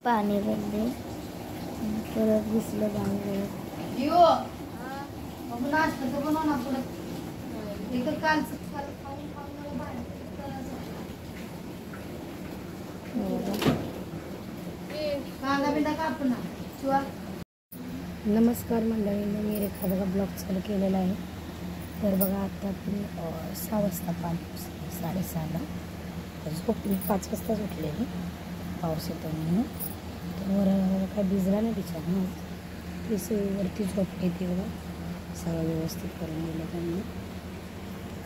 पाणी बंदे परत घुसलं पाणी नमस्कार मंडळींनी, मी रेखा बघा ब्लॉग चालू केलेला आहे. तर बघा आता आपण 6 वाजता पाणी 6:30ला तर झोपली 5 वाजताच उठलेली पाऊस येतो म्हणून. तर वर काय भिजला नाही बिचारा, ती वरती झोपली ती बघा. सगळं व्यवस्थित करून दिलं त्यांनी.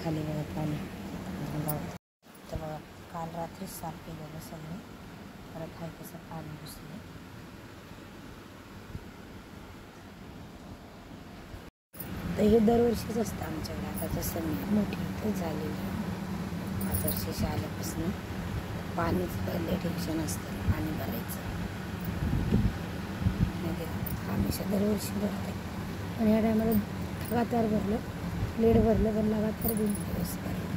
खाली बघा पाणी तर बघा काल रात्रीच साफ केलेलं सगळं. परत हाय कसं पाणी घुसलं. तर हे दरवर्षीच असतं आमच्याकडे. आता जसं मोठी इथं झालेली 5 वर्षाच्या आल्यापासून पाणीच पहिले टेन्शन असतं, पाणी भरायचं. हमेशा दरवर्षी भरते, पण या टायमाला लगातार भरलं, लेट भरलं, पण लगातार 2 दिवस भरलं.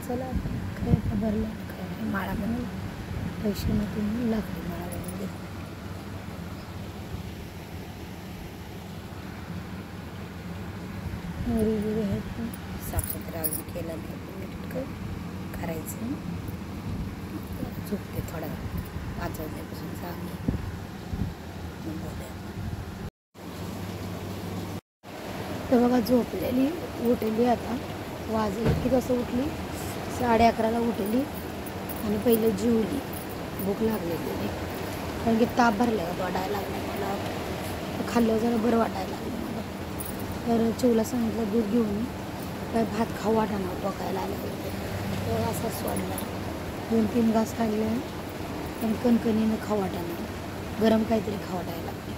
चला काय आता भरलं काय माळा बनवून पैसे नको लागले माळा बनवून देत. मोरी आहेत साफसुथरा अजून केला नाही, करायचं. झोपते थोडा 5 वाजल्यापासून चांगली बोलूया. तर बघा झोपलेली उठली, आता वाजले की तसं उठली 11:30ला उठली आणि पहिलं जेवली. भूक लागलेली कारण की ताप भरला वाटायला लागला मला. खाल्लं जरा बरं वाटायला लागलं मला. तर चिवला सांगितलं दूध घेऊन काय भात खाऊ वाटाणा टोकायला आलं. तर असाच वाढला 2-3 घास खाल्ले, पण कणकणीनं खाऊ वाटाणा, गरम काहीतरी खाऊ वाटायला लागले.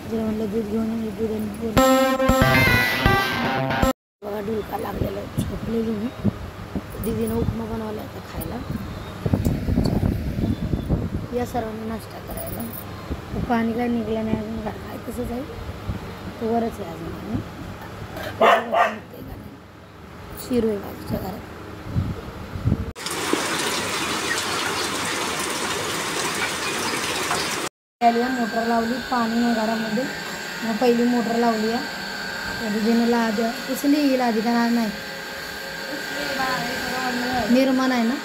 जरा म्हणलं दूध घेऊन दूध बघा डुलका लागलेला झोपले घेऊन. दीदीनं उपमा बनवला होता खायला. या सर्वांना नाश्ता करायला. पाणी काय निघलं नाही अजून, काय तसंच आहे, तो वरच आहे अजून. आणि शिरू आहे बाजूच्या घरात. मोटर लावली, पाणी नाही घरामध्ये, मग पहिली मोटर लावली आहे. दीदीनं लाद पुसली येईल आधी का नाही निर्माण आहे ना.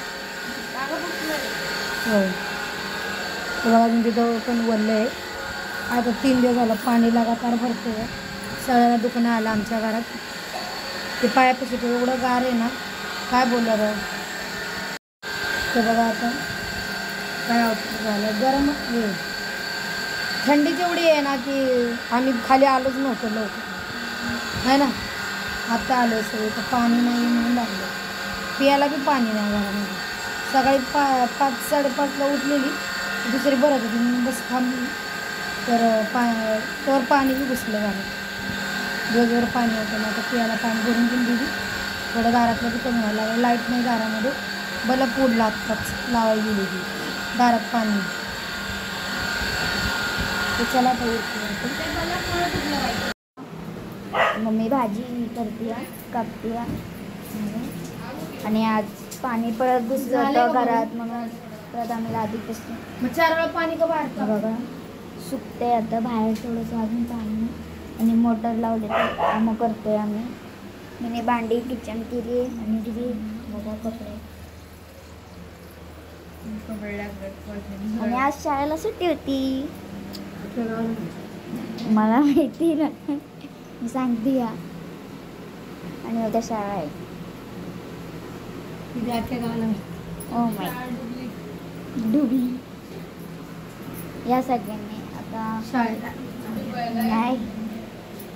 हो बघा अजून तिथं पण वरलं आहे. आता 3 दिवस झालं पाणी लगातार भरतो आहे. सगळ्यांना दुखणं आलं आमच्या घरात. ते पायापाशी एवढं गार आहे ना, काय बोललं. ते बघा आता काय अवघड झालं. गरम हे थंडी तेवढी आहे ना की आम्ही खाली आलोच नव्हतो लवकर, आहे ना. आता आलो सगळं, तर पाणी नाही म्हणून लागलं. पियाला बी पाणी नाही घरामध्ये. सकाळी 5-5:30ला उठलेली, दुसरी बरं होती म्हणून बस थांबली. तर पाणी बी घुसलं घरात. दिवसभर पाणी होतं ना, तर पियाला पाणी भरून घेऊन दिली. थोडं दारातलं बी कमी व्हायला लागलं. लाईट नाही दारामध्ये, बल्ब उडला आत्ताच लावायला गेली ती दारात पाणी. ते चला मम्मी भाजी करते कापते आणि आज पाणी परत घुसलं होतं घरात, म्हणून परत आम्ही आधीपासून मग 4 वेळा पाणी का बाहेर बघा सुकते. आता बाहेर थोडंसं अजून पाणी आणि मोटर लावले तर कामं करतोय आम्ही. मी भांडी किचन केली आणि दिली बघा कपडे. आणि आज शाळेला सुट्टी होती, मला माहिती ना, मी सांगते या. आणि उद्या शाळा आहे. ओ माय डुबली या सगळ्यांनी आता शाळेला नाही.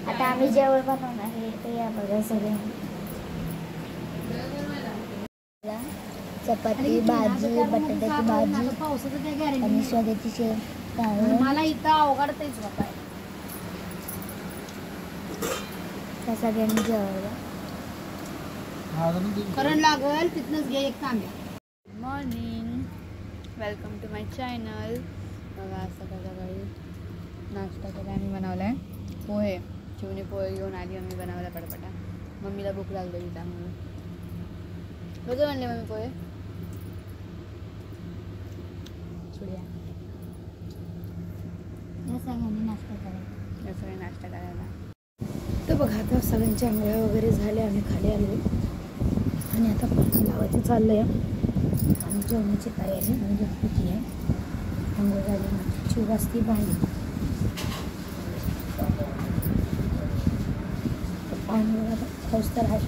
आता आम्ही जेवण बनवणार आहे, ते या बघा सगळ्यांनी. चपाती, भाजी, बटाट्याची भाजी आणि स्वाद्याची शेव. मला इथं अवघडतेच बाबा. त्या सगळ्यांनी जेवायला करण लागल तिथनंच घे एक तांब्या. Morning, welcome to my channel. बघा सकाळी नाश्ता केला आम्ही. बनवला आहे पोहे. चिवणी पोहे घेऊन आली मम्मी बनवायला पटपटा. मम्मीला भूक लागलेली त्यामुळे. कसं बनले मम्मी पोहे? छुड्या सगळ्यांनी नाश्ता करायला. सगळे नाश्ता करायला. तर बघा आता सगळ्यांच्या आंघोळ्या वगैरे झाल्या, आम्ही खाली आलो आणि आता पाणी लावायचं चाललं आहे. आणि जेवणाची तयारी म्हणजे किती आहे. आंघोळ झाली ना चिव वाजती भांडी. पाणी बघा आता पाऊस तर आहे,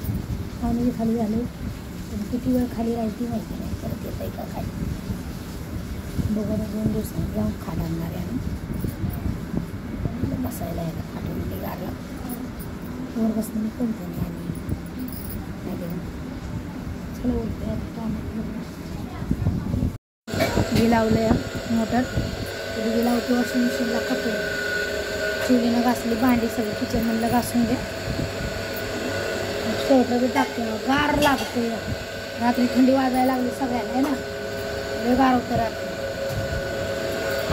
पाणी खाली झालं पण किती वेळ खाली राहायची माहिती नाही. परत येत आहे का काय बघा. 2 दिवसांनी जाऊन खाली आणणार आहे. बसायला यायला पाठवून गारला वर बसण्याने कोणतं नाही आली. चला हे लावलं आहे मोटर. हे लावते वॉशिंग मशीनला कपडे. चिवलीनं घासली भांडी सगळी किचनमधलं घासून दे. स्वेटर बी टाकते गार लागते. रात्री थंडी वाजायला लागली सगळ्याला आहे ना, लय गार होतं रात्री.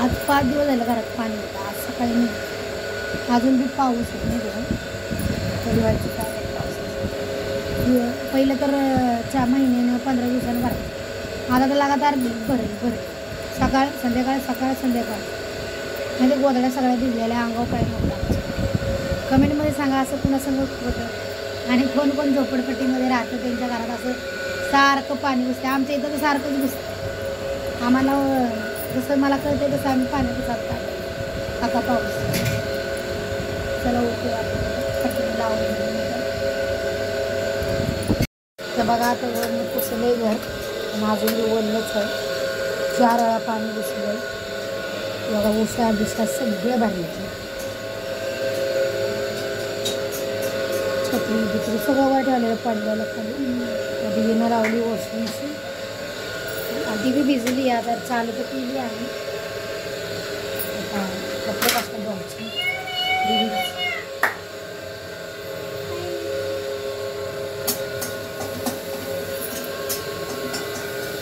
आज 5 दिवस झालं घरात पाणी होतं. आज सकाळी नाही, अजून बी पाऊस होत नाही बघा. थंडी व्हायची काय पाऊस. पहिलं तर 4 महिन्यानं 15 दिवसानं भरायचं. आता तर लगातार भरेल सकाळ संध्याकाळ सकाळ संध्याकाळ. म्हणजे गोधड्या सगळ्या भिजलेल्या अंगावर काय नव्हतं. कमेंटमध्ये सांगा असं कुणासंग होतं आणि कोण कोण झोपडपट्टीमध्ये राहतं त्यांच्या घरात असं सारखं पाणी घुसते. आमच्या इथं तर सारखंच घुसतं. आम्हाला जसं मला कळतं तसं आम्ही पाण्यात चालतो आता पाऊस. चला ओके पट्टी लावून तर बघा आता मी पुसले घर अजून ओललंच आहे. 4 वेळा पाणी घुसलं. बघा उषा बिषा सगळे भरले. छत्री बित्री सगळं वर ठेवलेलं पडलेलं खाली. दिवीनं लावली वॉशिंग मशीन. आधी बी भिजली आता चालू तर केली आहे. कपडे कसं धुवायचे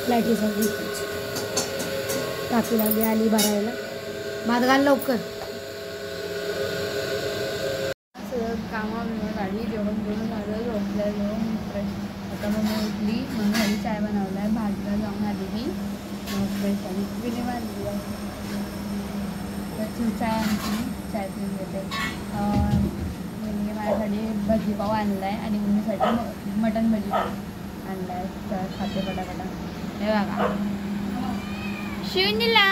लाईटी सगळी टाकी लागली आली भरायला. भात घाल लवकर. कामावर गाडी जेवण करून आलं झोपल्या जेवण फ्रेश. आता मग मी उठली म्हणून घरी चाय बनवला आहे. भाजीला जाऊन आली मी फ्रेश आली बिनी बांधली आहे. चाय आणखी चाय पिऊन घेते. मी माझ्यासाठी भजीपाव आणला आहे आणि मम्मीसाठी मटण भजीपाव आणला आहे. तर खाते पटापटा. हे बघा शिवनीला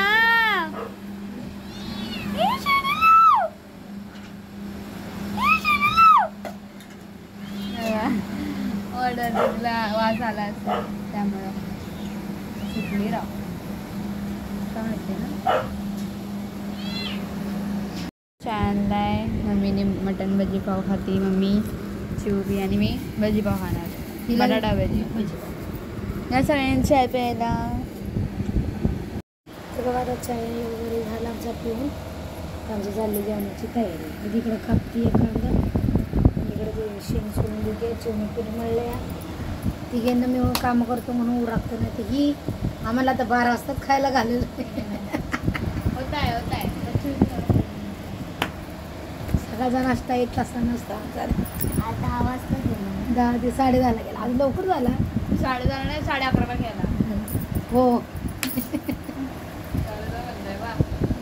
ऑर्डरला वास आला असेल त्यामुळं सुटली राव माहिती ना. आणलाय मम्मीने मटन भजी पाव खाती मम्मी चिवबी आणि मी भजी पाव खाणार. बटाटा भजी या सगळ्यांनी चाय प्यायला. बघा चाय वगैरे झाला आमचा पिऊन. आमची चालली जेवणाची तयारी. तिकडं कापती आहे कांदा, इकडे शेण सोडून देते. चिवणी पीठ मळले. तिघांना मी कामं करतो म्हणून उरकतो. नाही तर ही आम्हाला आता 12 वाजता खायला घालेलं. होत आहे सकाळचा नाश्ता 1 तासाचा नसता. आज 10 वाजता गेला. 10 ते 10:30 गेला. आज लवकर झाला. 10:30 नाही 11:30 गेला. हो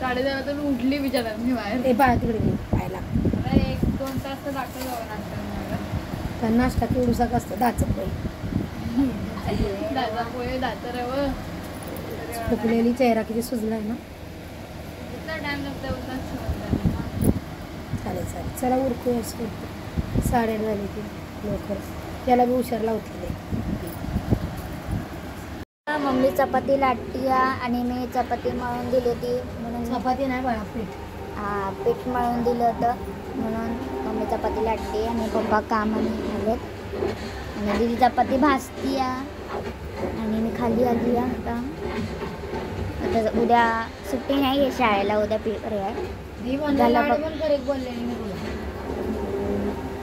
10:30 तर उठली बिचारा मी बाहेर. ते पाय तिकडे गेली पाहायला. 1-2 तास तर दाखल जावं नाश्ता. तर नाश्ता केवढूसा असतं. दाचं पोळी दादा पोहे दातर आहे. फुकलेली चेहरा किती सुजलाय ना. टाइम लागतो. चालेल चला उरकूया. 8:30 झाली ती लवकर. त्याला बी हुशार लावते. मम्मी चपाती लाटती आणि मी चपाती मळून दिली होती म्हणून. चपाती नाही बाळा पीठ. पीठ मळून दिलं होतं म्हणून मम्मी चपाती लाटते आणि पप्पा कामाने आलेत आणि दीदी चपाती भाजती आणि मी खाली आली आता. उद्या सुट्टी नाही आहे शाळेला. उद्या पेपर आहे.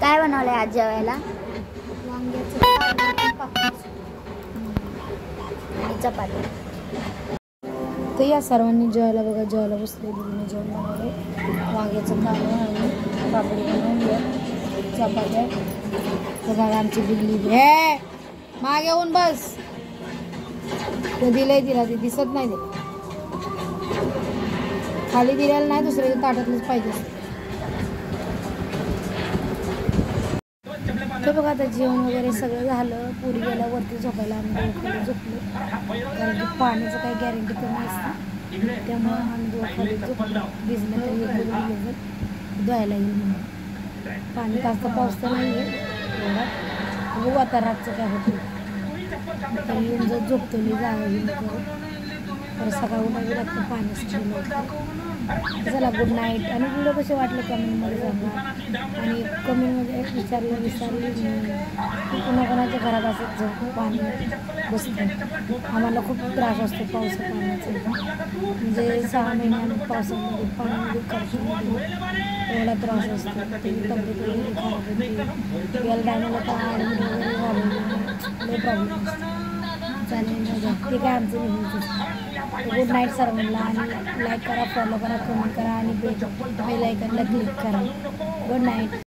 काय बनवलं आहे आज जेवायला? आणि चपाती. तर या सर्वांनी जेवायला बघा. जेवायला बसले. दिदीने जेवण बनवले. वांग्याचं कालवण आणि पापडी बनवली. चपात्या. तर बघा आमची बिल्ली हे मागे येऊन बस. ते दिलंय तिला. ते दिसत नाही. ते खाली दिलेलं नाही, दुसऱ्याच्या ताटातलंच पाहिजे. तर बघा आता जेवण वगैरे सगळं झालं. पुरी गेला वरती झोपायला, आम्ही दोघं झोपलो. कारण की पाण्याचं काही गॅरंटी तर नसतं, त्यामुळं आम्ही दोघं झोपलो. भिजलं तरी गेलं धुवायला येईल म्हणून. पाणी जास्त पाऊस तर नाही आहे एवढा. बघू आता रातचं काय होतं. तरी येऊन जर झोपतो मी जावं तर सकाळ उठावी लागतं पाण्यासाठी. चला गुड नाईट. आणि व्हिडिओ कसे वाटले कमेंटमध्ये सांगा. आणि कमेंटमध्ये विचारली कोणाकोणाच्या घरात असं झोप पाणी बसतं. आम्हाला खूप त्रास असतो पावसा पाण्याचा. म्हणजे 6 महिन्यात पावसामध्ये पाण्यामध्ये करतो एवढा त्रास असतो. तब्येत वगैरे खराब होते. याला टायमाला तर ॲडमिट वगैरे झालं लई प्रॉब्लेम असतो. चालेल ते काय आमचं नेहमीच. गुड नाईट सर्वांना. आणि लाईक करा, फॉलो करा, कमेंट करा आणि बेल आयकॉनला क्लिक करा. Good night.